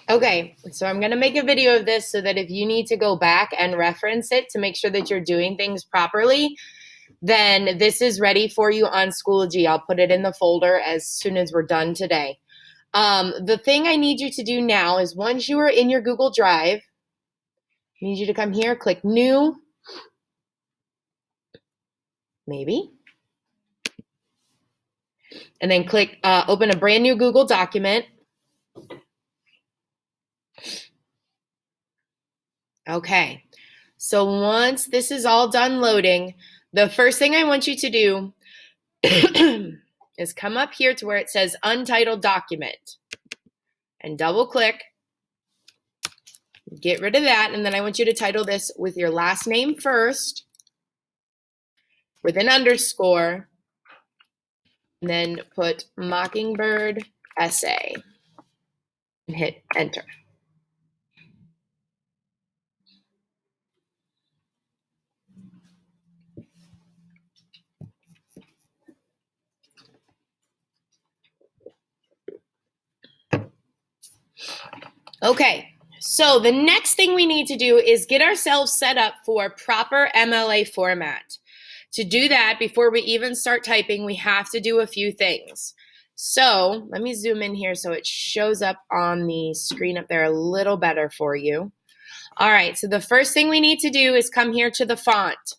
Okay, so I'm going to make a video of this so that if you need to go back and reference it to make sure that you're doing things properly, then this is ready for you on Schoology. I'll put it in the folder as soon as we're done today. The thing I need you to do now is once you are in your Google Drive, I need you to come here, click New, maybe, and then click Open a brand new Google document. Okay, so once this is all done loading, the first thing I want you to do is come up here to where it says Untitled Document and double click, get rid of that, and then I want you to title this with your last name first, with an underscore, and then put Mockingbird Essay and hit enter. Okay, so the next thing we need to do is get ourselves set up for proper MLA format. To do that, before we even start typing, we have to do a few things. So let me zoom in here so it shows up on the screen up there a little better for you. All right, so the first thing we need to do is come here to the font.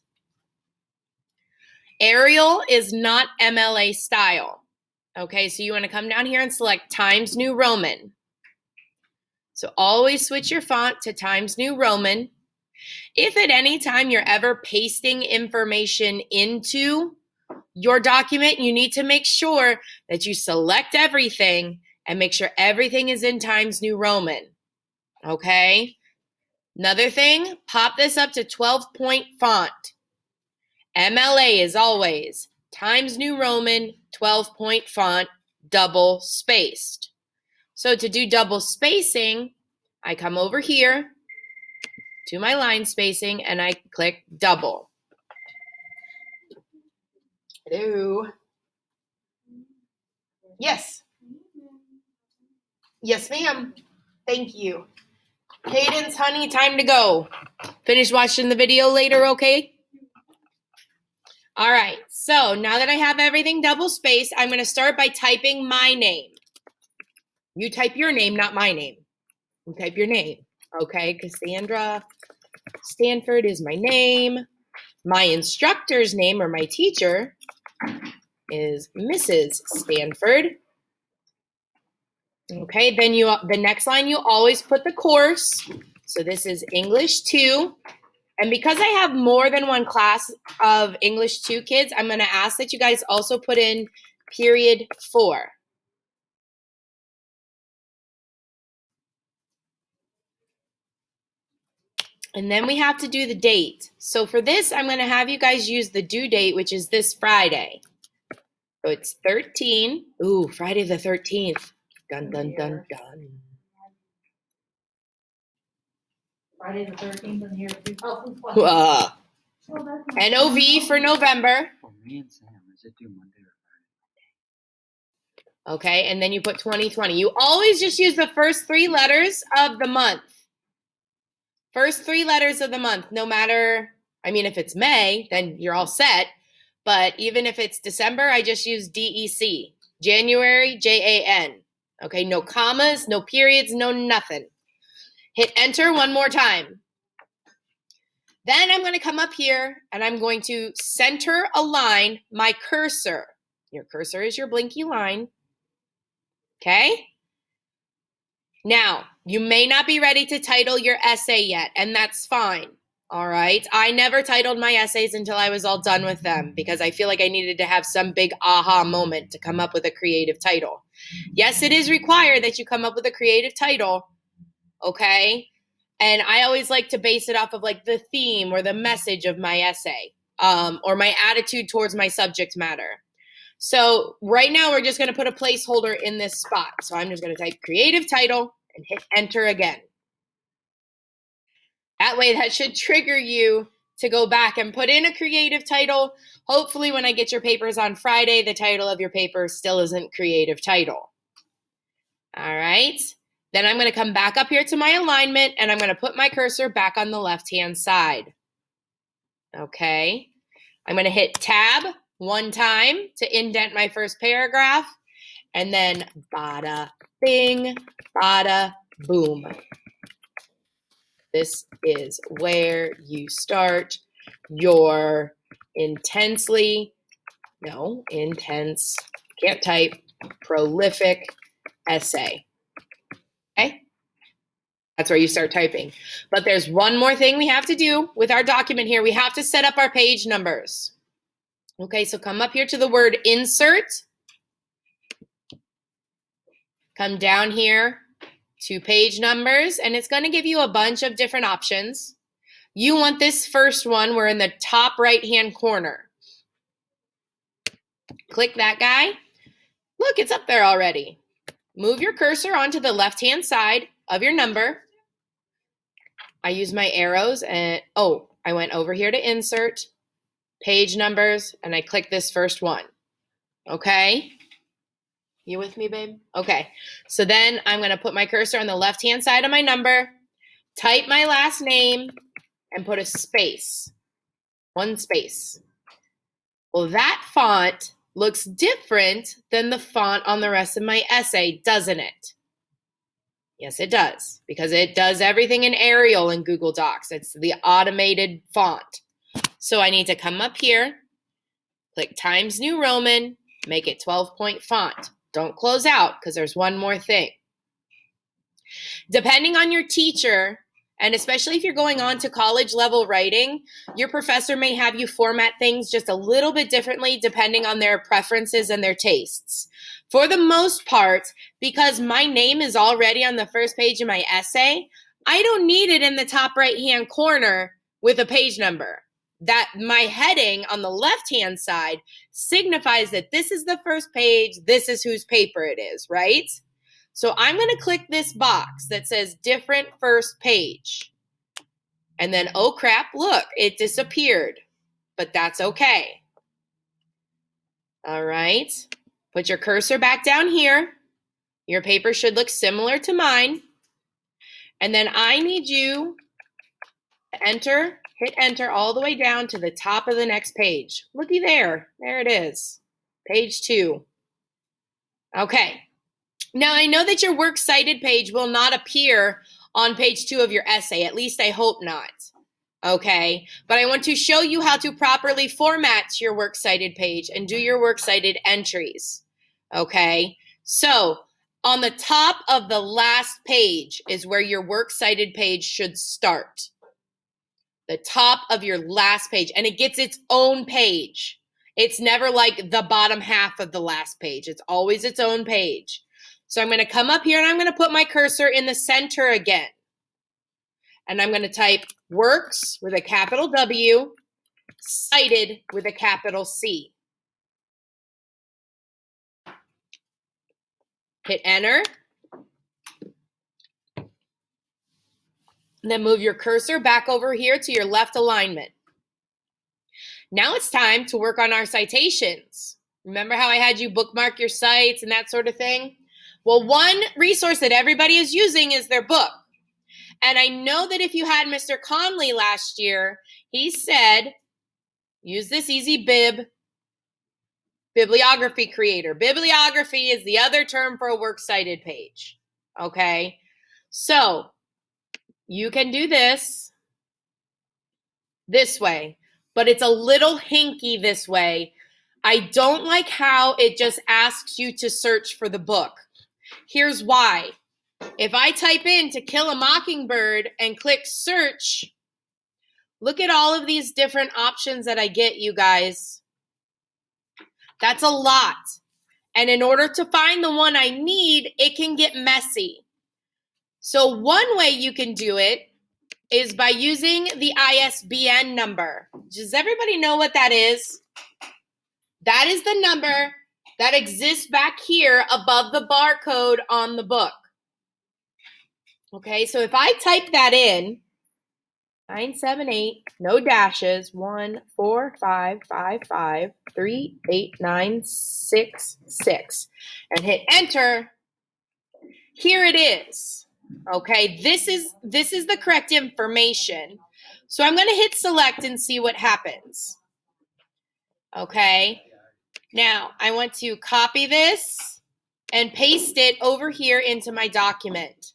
Arial is not MLA style. Okay, so you want to come down here and select Times New Roman. So always switch your font to Times New Roman. If at any time you're ever pasting information into your document, you need to make sure that you select everything and make sure everything is in Times New Roman. Okay? Another thing, pop this up to 12-point font. MLA is always Times New Roman, 12-point font, double spaced. So to do double spacing, I come over here to my line spacing and I click double. Hello. Yes. Yes, ma'am. Thank you. Cadence, honey, time to go. Finish watching the video later, okay? All right, so now that I have everything double spaced, I'm going to start by typing my name. You type your name, not my name. You type your name, okay? Cassandra Stanford is my name. My instructor's name, or my teacher, is Mrs. Stanford. Okay, then the next line, you always put the course. So this is English 2. And because I have more than one class of English 2 kids, I'm going to ask that you guys also put in period 4. And then we have to do the date. So for this, I'm going to have you guys use the due date, which is this Friday. So it's 13. Ooh, Friday the 13th. Dun, dun, dun, dun. Friday the 13th of the year 2020. NOV for November. For me and Sam, is it due Monday or Friday? Okay, and then you put 2020. You always just use the first 3 letters of the month. First 3 letters of the month, no matter, I mean, if it's May, then you're all set. But even if it's December, I just use DEC. January, JAN. Okay, no commas, no periods, no nothing. Hit enter one more time. Then I'm going to come up here and I'm going to center align my cursor. Your cursor is your blinky line. Okay? Now, you may not be ready to title your essay yet, and that's fine. All right? I never titled my essays until I was all done with them because I feel like I needed to have some big aha moment to come up with a creative title. Yes, it is required that you come up with a creative title, okay? And I always like to base it off of like the theme or the message of my essay, or my attitude towards my subject matter. So right now we're just going to put a placeholder in this spot. So I'm just going to type creative title and hit enter again. That way that should trigger you to go back and put in a creative title. Hopefully when I get your papers on Friday, the title of your paper still isn't creative title. All right. Then I'm going to come back up here to my alignment, and I'm going to put my cursor back on the left-hand side. Okay. I'm going to hit tab one time to indent my first paragraph, and then bada bing, bada boom. This is where you start your intense, can't type, prolific essay. Okay? That's where you start typing. But there's one more thing we have to do with our document here. We have to set up our page numbers. Okay, so come up here to the word insert. Come down here to page numbers, and it's going to give you a bunch of different options. You want this first one. We're in the top right-hand corner. Click that guy. Look, it's up there already. Move your cursor onto the left-hand side of your number. I use my arrows, and I went over here to insert, page numbers, and I click this first one. Okay? You with me, babe? Okay. So then I'm going to put my cursor on the left-hand side of my number, type my last name, and put a space. One space. Well, that font looks different than the font on the rest of my essay, doesn't it? Yes, it does, because it does everything in Arial in Google Docs. It's the automated font. So I need to come up here, click Times New Roman, make it 12-point font. Don't close out, because there's one more thing. Depending on your teacher, and especially if you're going on to college level writing, your professor may have you format things just a little bit differently depending on their preferences and their tastes. For the most part, because my name is already on the first page of my essay, I don't need it in the top right-hand corner with a page number. That my heading on the left-hand side signifies that this is the first page, this is whose paper it is, right? So I'm going to click this box that says different first page. And then, oh crap, look, it disappeared. But that's okay. All right. Put your cursor back down here. Your paper should look similar to mine. And then I need you to hit enter all the way down to the top of the next page. Looky there. There it is. Page 2. Okay. Now, I know that your works cited page will not appear on page 2 of your essay. At least I hope not. Okay? But I want to show you how to properly format your works cited page and do your works cited entries. Okay? So, on the top of the last page is where your works cited page should start. The top of your last page. And it gets its own page. It's never like the bottom half of the last page. It's always its own page. So I'm going to come up here and I'm going to put my cursor in the center again. And I'm going to type works with a capital W, cited with a capital C. Hit enter. And then move your cursor back over here to your left alignment. Now it's time to work on our citations. Remember how I had you bookmark your cites and that sort of thing? Well, one resource that everybody is using is their book. And I know that if you had Mr. Conley last year, he said, use this easy bibliography creator. Bibliography is the other term for a works cited page. Okay? So, you can do this way, but it's a little hinky this way. I don't like how it just asks you to search for the book. Here's why. If I type in To Kill a Mockingbird and click search, look at all of these different options that I get, you guys. That's a lot. And in order to find the one I need, it can get messy. So one way you can do it is by using the ISBN number. Does everybody know what that is? That is the number that exists back here above the barcode on the book. Okay, so if I type that in, 978, no dashes, 14555389666, and hit enter, here it is. Okay, this is the correct information. So I'm going to hit select and see what happens. Okay, now I want to copy this and paste it over here into my document.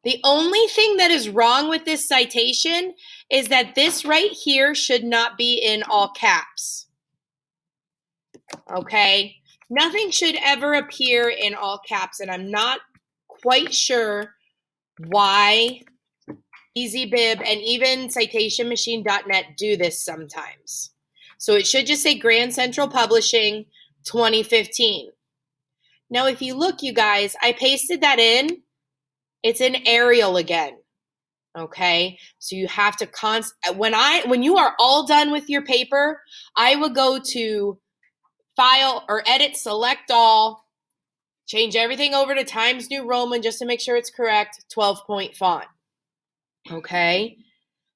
The only thing that is wrong with this citation is that this right here should not be in all caps. Okay, nothing should ever appear in all caps, and I'm not quite sure why EasyBib and even citationmachine.net do this sometimes. So it should just say Grand Central Publishing 2015. Now, if you look, you guys, I pasted that in. It's in Arial again. Okay, so you have to when you are all done with your paper, I would go to File or Edit, Select All, change everything over to Times New Roman just to make sure it's correct, 12-point font. Okay,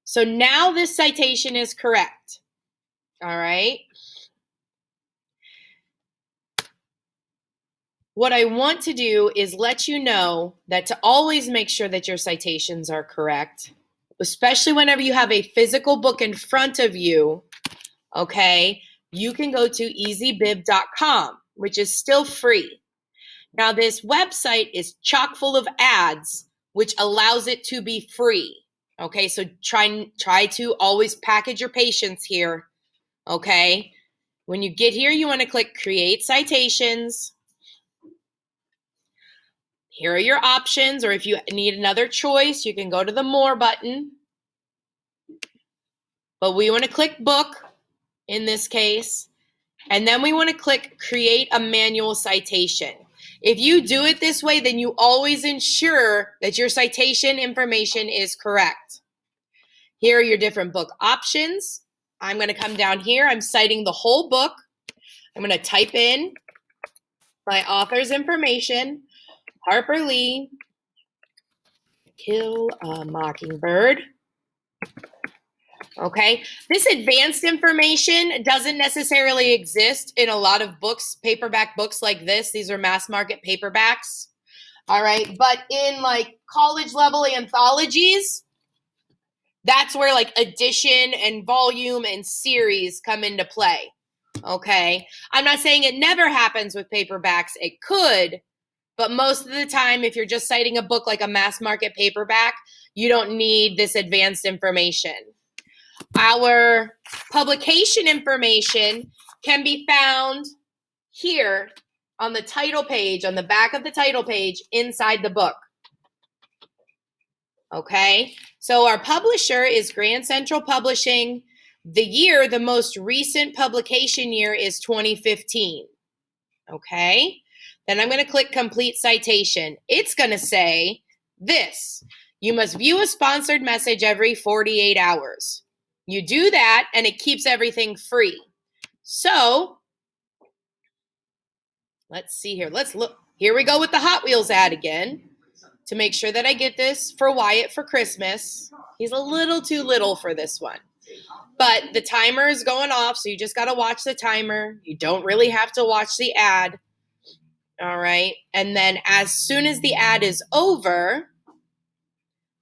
so now this citation is correct. All right. What I want to do is let you know that to always make sure that your citations are correct, especially whenever you have a physical book in front of you, okay, you can go to easybib.com, which is still free. Now, this website is chock full of ads, which allows it to be free. Okay, so try to always package your patience here. Okay, when you get here, you want to click Create Citations. Here are your options, or if you need another choice, you can go to the More button. But we want to click Book in this case, and then we want to click Create a Manual Citation. If you do it this way, then you always ensure that your citation information is correct. Here are your different book options. I'm going to come down here. I'm citing the whole book. I'm going to type in my author's information, Harper Lee, Kill a Mockingbird. Okay, this advanced information doesn't necessarily exist in a lot of books, paperback books like this. These are mass market paperbacks. All right, but in like college level anthologies, that's where like edition and volume and series come into play. Okay, I'm not saying it never happens with paperbacks. It could, but most of the time, if you're just citing a book like a mass market paperback, you don't need this advanced information. Our publication information can be found here on the title page, on the back of the title page inside the book. Okay, so our publisher is Grand Central Publishing. The most recent publication year is 2015. Okay, then I'm going to click Complete Citation. It's going to say this: you must view a sponsored message every 48 hours. You do that, and it keeps everything free. So let's see here. Let's look. Here we go with the Hot Wheels ad again to make sure that I get this for Wyatt for Christmas. He's a little too little for this one. But the timer is going off, so you just got to watch the timer. You don't really have to watch the ad. All right. And then as soon as the ad is over,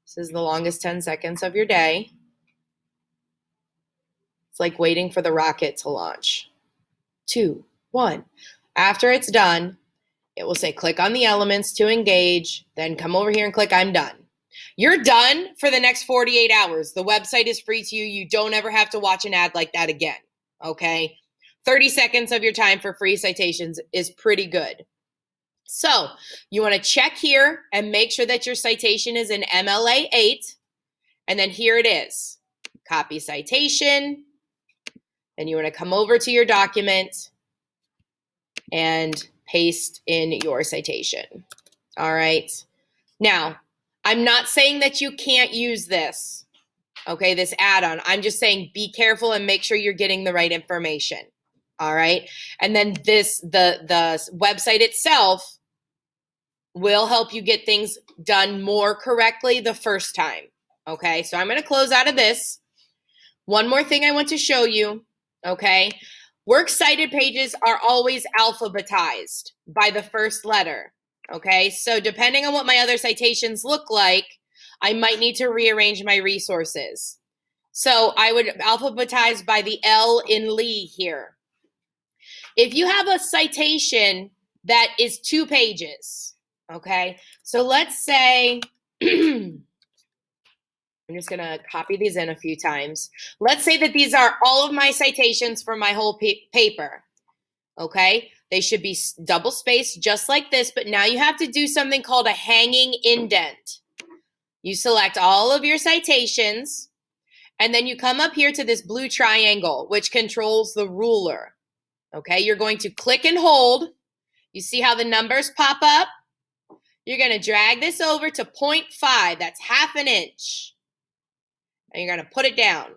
this is the longest 10 seconds of your day. It's like waiting for the rocket to launch. 2, 1. After it's done, it will say click on the elements to engage, then come over here and click I'm done. You're done for the next 48 hours. The website is free to you. You don't ever have to watch an ad like that again, okay? 30 seconds of your time for free citations is pretty good. So you want to check here and make sure that your citation is in MLA 8, and then here it is. Copy citation. Then you want to come over to your document and paste in your citation. All right. Now, I'm not saying that you can't use this, okay, this add-on. I'm just saying be careful and make sure you're getting the right information. All right. And then the website itself will help you get things done more correctly the first time. Okay. So I'm going to close out of this. One more thing I want to show you. Okay. Works cited pages are always alphabetized by the first letter. Okay, so depending on what my other citations look like, I might need to rearrange my resources. So I would alphabetize by the L in Lee here. If you have a citation that is 2 pages, okay, so let's say, I'm just going to copy these in a few times. Let's say that these are all of my citations for my whole paper, okay? They should be double spaced just like this, but now you have to do something called a hanging indent. You select all of your citations, and then you come up here to this blue triangle, which controls the ruler. Okay, you're going to click and hold. You see how the numbers pop up? You're going to drag this over to 0.5. That's half an inch. And you're going to put it down.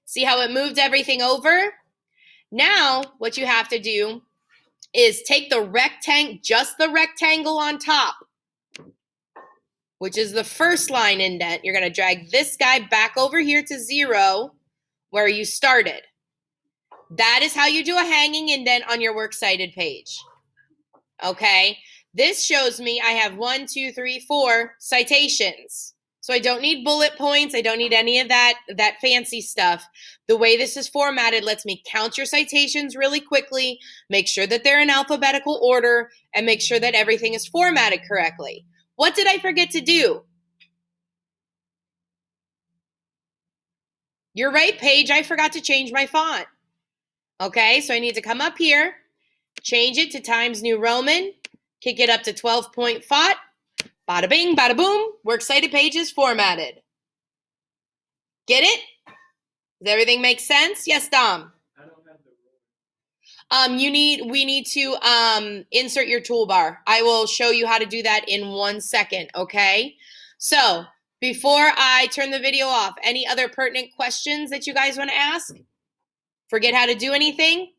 See how it moved everything over? Now, what you have to do is take the rectangle, just the rectangle on top, which is the first line indent. You're going to drag this guy back over here to 0, where you started. That is how you do a hanging indent on your works cited page. Okay, this shows me I have 1, 2, 3, 4 citations. So I don't need bullet points. I don't need any of that fancy stuff. The way this is formatted lets me count your citations really quickly, make sure that they're in alphabetical order, and make sure that everything is formatted correctly. What did I forget to do? You're right, Paige. I forgot to change my font. Okay, so I need to come up here, change it to Times New Roman, kick it up to 12-point font. Bada bing, bada boom. Works cited pages formatted. Get it? Does everything make sense? Yes, Dom. I don't have the We need to insert your toolbar. I will show you how to do that in 1 second, okay? So before I turn the video off, any other pertinent questions that you guys want to ask? Forget how to do anything?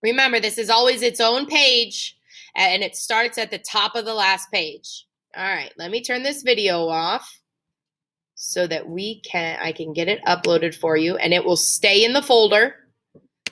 Remember, this is always its own page, and it starts at the top of the last page. All right, let me turn this video off so that I can get it uploaded for you, and it will stay in the folder.